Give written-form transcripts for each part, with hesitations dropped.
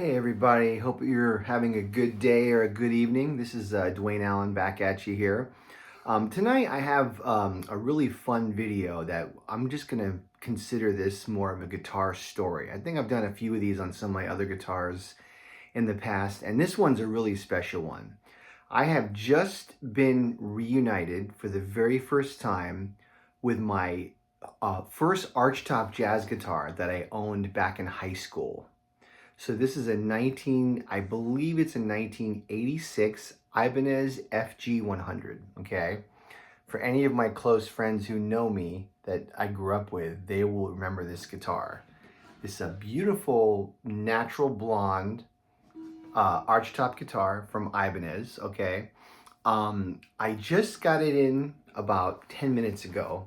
Hey everybody, hope you're having a good day or a good evening. This is Dwayne Allen back at you here. Tonight I have a really fun video that I'm just going to consider this more of a guitar story. I think I've done a few of these on some of my other guitars in the past, and this one's a really special one. I have just been reunited for the very first time with my first archtop jazz guitar that I owned back in high school. So this is I believe it's a 1986 Ibanez FG100, okay? For any of my close friends who know me that I grew up with, they will remember this guitar. This is a beautiful natural blonde archtop guitar from Ibanez, okay? I just got it in about 10 minutes ago.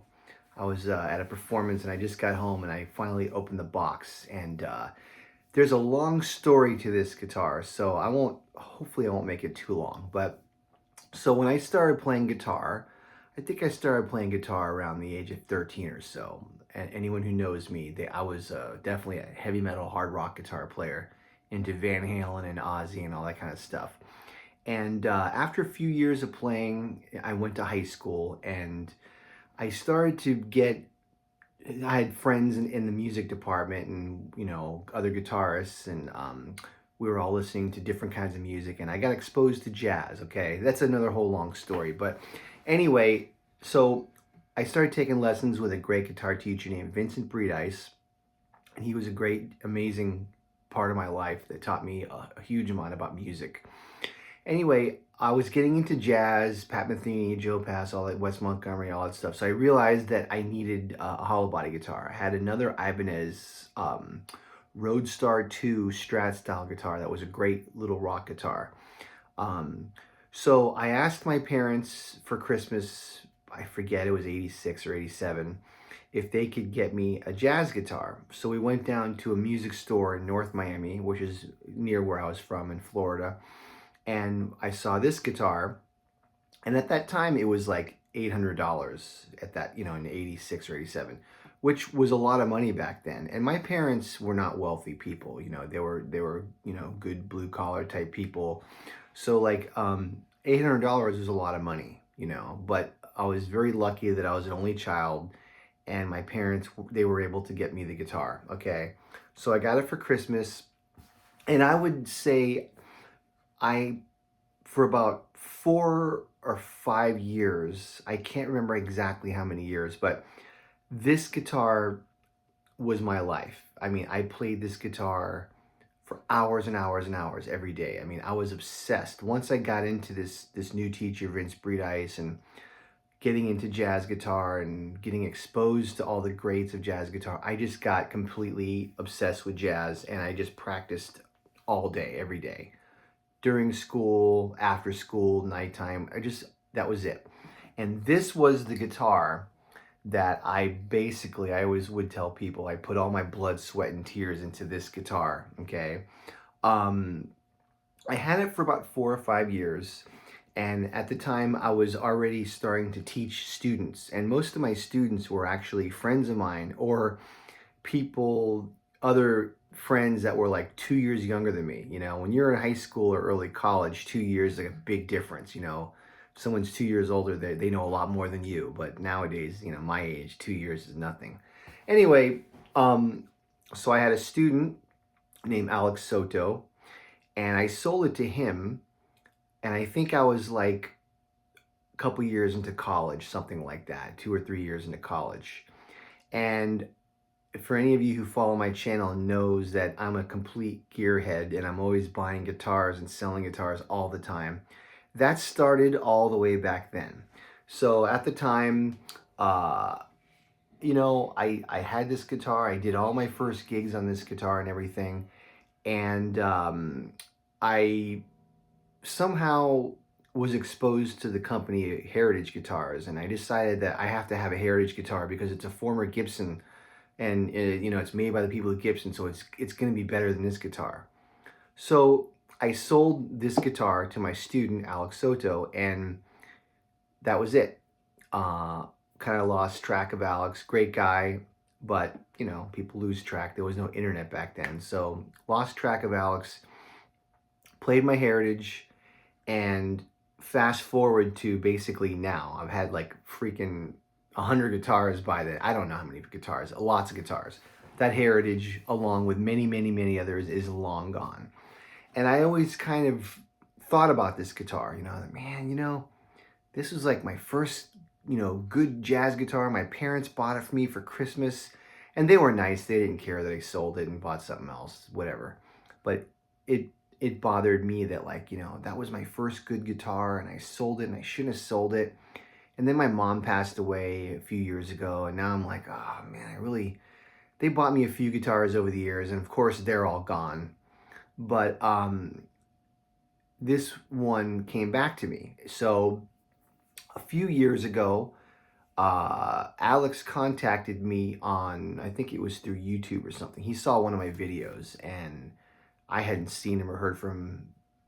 I was at a performance and I just got home and I finally opened the box and there's a long story to this guitar, so hopefully I won't make it too long. But so when I started playing guitar, I think I started playing guitar around the age of 13 or so. And anyone who knows me, I was definitely a heavy metal hard rock guitar player, into Van Halen and Ozzy and all that kind of stuff. And after a few years of playing, I went to high school and I started to get I had friends in the music department and, other guitarists, and we were all listening to different kinds of music, and I got exposed to jazz, okay? That's another whole long story. But anyway, so I started taking lessons with a great guitar teacher named Vincent Breedice, and he was a great, amazing part of my life that taught me a huge amount about music. Anyway, I was getting into jazz, Pat Metheny, Joe Pass, all that, Wes Montgomery, all that stuff. So I realized that I needed a hollow body guitar. I had another Ibanez Roadstar 2 Strat style guitar that was a great little rock guitar. So I asked my parents for Christmas, I forget, it was 86 or 87, if they could get me a jazz guitar. So we went down to a music store in North Miami, which is near where I was from in Florida. And I saw this guitar, and at that time it was like $800 at that, in 86 or 87, which was a lot of money back then. And my parents were not wealthy people, they were, good blue collar type people. So like $800 was a lot of money, but I was very lucky that I was an only child and my parents, they were able to get me the guitar, okay? So I got it for Christmas, and I would say for about 4 or 5 years, I can't remember exactly how many years, but this guitar was my life. I mean, I played this guitar for hours and hours and hours every day. I mean, I was obsessed. Once I got into this new teacher, Vince Breedice, and getting into jazz guitar and getting exposed to all the greats of jazz guitar, I just got completely obsessed with jazz, and I just practiced all day, every day. During school, after school, nighttime, that was it. And this was the guitar that I always would tell people, I put all my blood, sweat, and tears into this guitar, okay? I had it for about 4 or 5 years, and at the time I was already starting to teach students, and most of my students were actually friends of mine or other friends that were like 2 years younger than me. When you're in high school or early college, 2 years is like a big difference. If someone's 2 years older, they know a lot more than you. But nowadays, my age, 2 years is nothing. Anyway, so I had a student named Alex Soto, and I sold it to him, and I think I was like a couple years into college, something like that, 2 or 3 years into college. And for any of you who follow my channel knows that I'm a complete gearhead and I'm always buying guitars and selling guitars all the time. That started all the way back then. So at the time, I had this guitar. I did all my first gigs on this guitar and everything. And I somehow was exposed to the company Heritage Guitars, and I decided that I have to have a Heritage guitar because it's a former Gibson, and it's made by the people at Gibson, so it's going to be better than this guitar. So I sold this guitar to my student Alex Soto, and that was it. Kind of lost track of Alex. Great guy, but you know, people lose track. There was no internet back then. So lost track of Alex, played my heritage, and fast forward to basically now. I've had like freaking 100 guitars by then. I don't know how many guitars, lots of guitars. That heritage, along with many, many, many others, is long gone. And I always kind of thought about this guitar, you know, man, you know, this was like my first, you know, good jazz guitar. My parents bought it for me for Christmas, and they were nice. They didn't care that I sold it and bought something else, whatever. But it it bothered me that, like, you know, that was my first good guitar and I sold it and I shouldn't have sold it. And then my mom passed away a few years ago, and now I'm like, oh man, they bought me a few guitars over the years, and of course they're all gone. But this one came back to me. So a few years ago, Alex contacted me on, I think it was through YouTube or something. He saw one of my videos, and I hadn't seen him or heard from him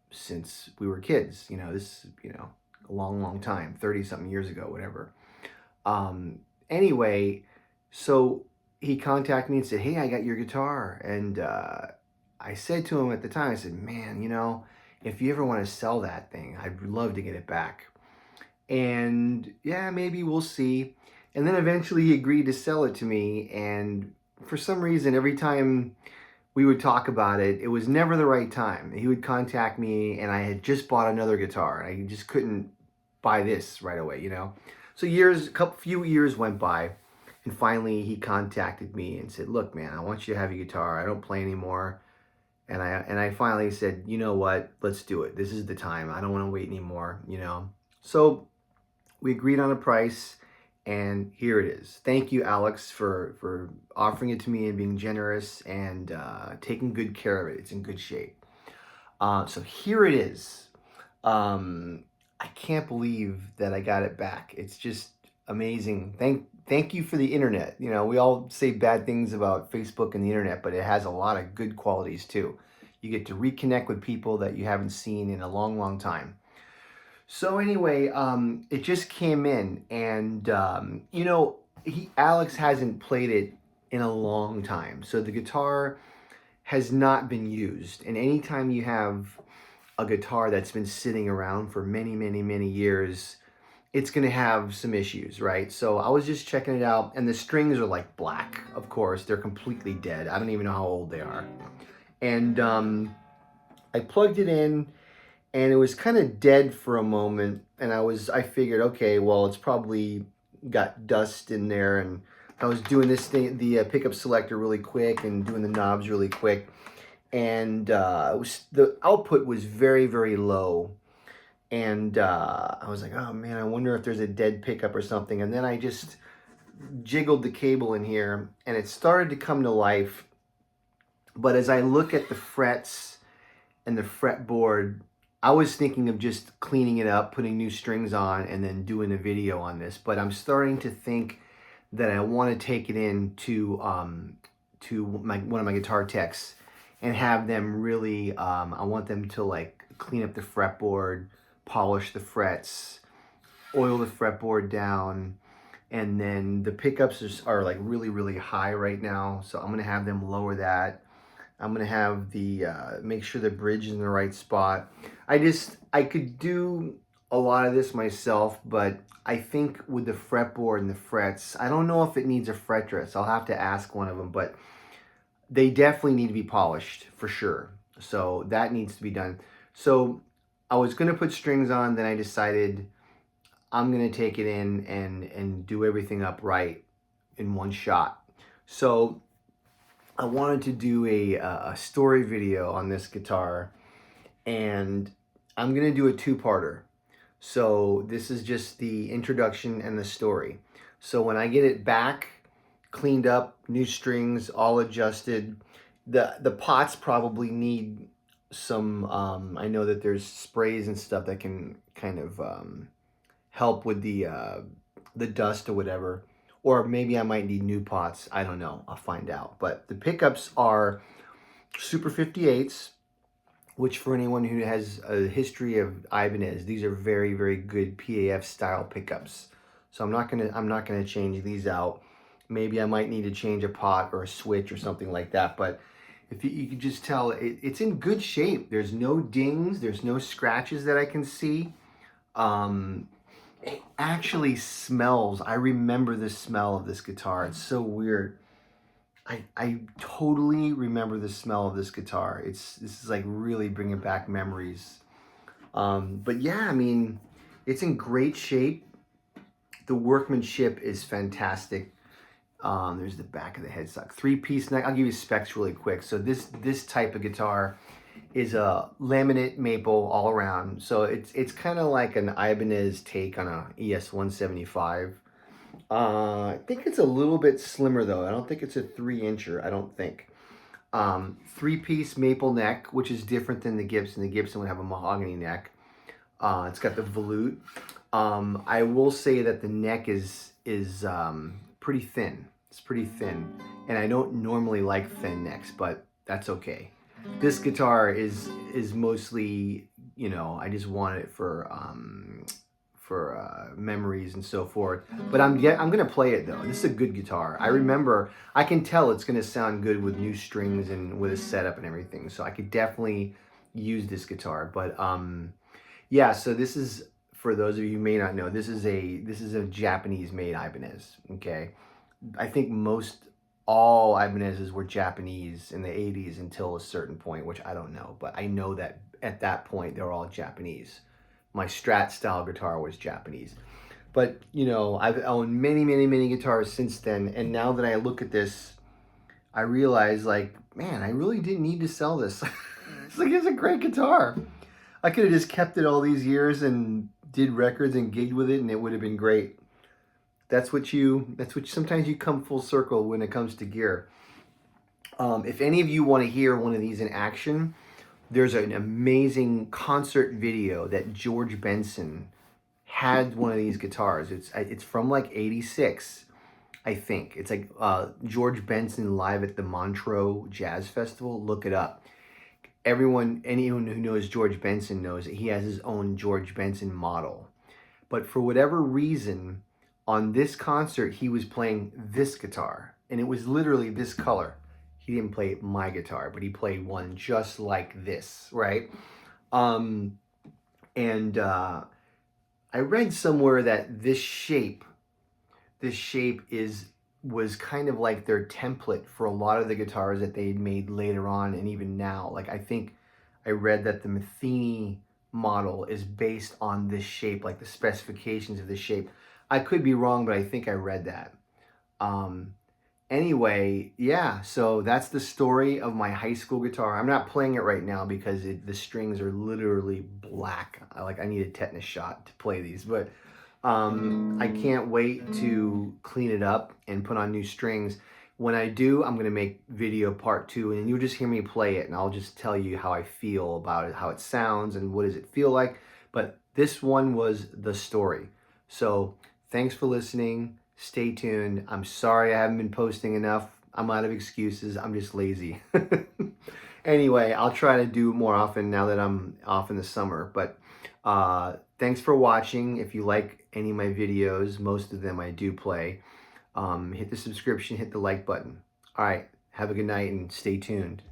since we were kids. You know, this, you know, a long, long time, 30 something years ago, whatever. Anyway, so he contacted me and said, hey, I got your guitar. And I said to him at the time, I said, man, you know, if you ever want to sell that thing, I'd love to get it back. And yeah, maybe we'll see. And then eventually he agreed to sell it to me. And for some reason, every time we would talk about it, it was never the right time. He would contact me, and I had just bought another guitar. I just couldn't buy this right away, you know? So few years went by, and finally he contacted me and said, look, man, I want you to have your guitar. I don't play anymore. And I finally said, you know what, let's do it. This is the time. I don't want to wait anymore, you know? So we agreed on a price, and here it is. Thank you, Alex, for offering it to me and being generous and taking good care of it. It's in good shape. So here it is. I can't believe that I got it back. It's just amazing. Thank you for the internet. You know, we all say bad things about Facebook and the internet, but it has a lot of good qualities too. You get to reconnect with people that you haven't seen in a long, long time. So anyway, it just came in, and you know, Alex hasn't played it in a long time, so the guitar has not been used. And anytime you have a guitar that's been sitting around for many, many, many years, it's going to have some issues, right? So I was just checking it out, and the strings are like black, of course. They're completely dead. I don't even know how old they are. And I plugged it in, and it was kind of dead for a moment, and I figured, okay, well, it's probably got dust in there, and I was doing this thing, the pickup selector really quick and doing the knobs really quick, and the output was very, very low. And I was like, oh man, I wonder if there's a dead pickup or something. And then I just jiggled the cable in here, and it started to come to life. But as I look at the frets and the fretboard, I was thinking of just cleaning it up, putting new strings on, and then doing a video on this. But I'm starting to think that I want to take it in to one of my guitar techs and have them really, I want them to like clean up the fretboard, polish the frets, oil the fretboard down, and then the pickups are like really, really high right now. So I'm going to have them lower that. I'm going to have the, make sure the bridge is in the right spot. I could do a lot of this myself, but I think with the fretboard and the frets, I don't know if it needs a fret dress. I'll have to ask one of them, but they definitely need to be polished for sure. So that needs to be done. So I was going to put strings on, then I decided I'm going to take it in and do everything up right in one shot. So I wanted to do a story video on this guitar, and I'm going to do a two-parter. So this is just the introduction and the story. So when I get it back, cleaned up, new strings, all adjusted, the pots probably need some, I know that there's sprays and stuff that can kind of help with the dust or whatever. Or maybe I might need new pots. I don't know. I'll find out. But the pickups are Super 58s, which for anyone who has a history of Ibanez, these are very, very good PAF style pickups. So I'm not gonna change these out. maybe I might need to change a pot or a switch or something like that. But if you can just tell, it's in good shape. There's no dings, there's no scratches that I can see. It actually smells. I remember the smell of this guitar. It's so weird. I totally remember the smell of this guitar. This is like really bringing back memories. But yeah, I mean, it's in great shape. The workmanship is fantastic. There's the back of the headstock. 3-piece neck. I'll give you specs really quick. So this type of guitar is a laminate maple all around. So it's kind of like an Ibanez take on a ES-175. I think it's a little bit slimmer though. I don't think it's a 3-incher. I don't think. 3-piece maple neck, which is different than the Gibson. The Gibson would have a mahogany neck. It's got the volute. I will say that the neck is pretty thin. It's pretty thin, and I don't normally like thin necks, but that's okay. This guitar is mostly, you know, I just want it for memories and so forth. But I'm gonna play it though. This is a good guitar. I remember, I can tell it's gonna sound good with new strings and with a setup and everything. So I could definitely use this guitar. But yeah. So this is, for those of you who may not know, this is a Japanese-made Ibanez. Okay, I think all Ibanezes were Japanese in the 80s until a certain point, which I don't know, but I know that at that point they were all Japanese. My Strat style guitar was Japanese. But, you know, I've owned many guitars since then, and now that I look at this, I realize, like, man, I really didn't need to sell this. It's a great guitar. I could have just kept it all these years and did records and gigged with it, and it would have been great. That's what sometimes you come full circle when it comes to gear. If any of you want to hear one of these in action, there's an amazing concert video that George Benson had one of these guitars. It's from like '86, I think. It's like George Benson live at the Montreux Jazz Festival. Look it up. Anyone who knows George Benson knows that he has his own George Benson model. But for whatever reason, on this concert, he was playing this guitar, and it was literally this color. He didn't play my guitar, but he played one just like this, right? I read somewhere that this shape was kind of like their template for a lot of the guitars that they made later on, and even now. Like, I think I read that the Matheny model is based on this shape, like the specifications of this shape. I could be wrong, but I think I read that. Anyway, yeah, so that's the story of my high school guitar. I'm not playing it right now because the strings are literally black. I need a tetanus shot to play these, but I can't wait to clean it up and put on new strings. When I do, I'm going to make video part 2, and you'll just hear me play it, and I'll just tell you how I feel about it, how it sounds, and what does it feel like. But this one was the story. So thanks for listening. Stay tuned. I'm sorry I haven't been posting enough. I'm out of excuses. I'm just lazy. Anyway, I'll try to do more often now that I'm off in the summer. But thanks for watching. If you like any of my videos, most of them I do play, hit the subscription, hit the like button. All right, have a good night and stay tuned.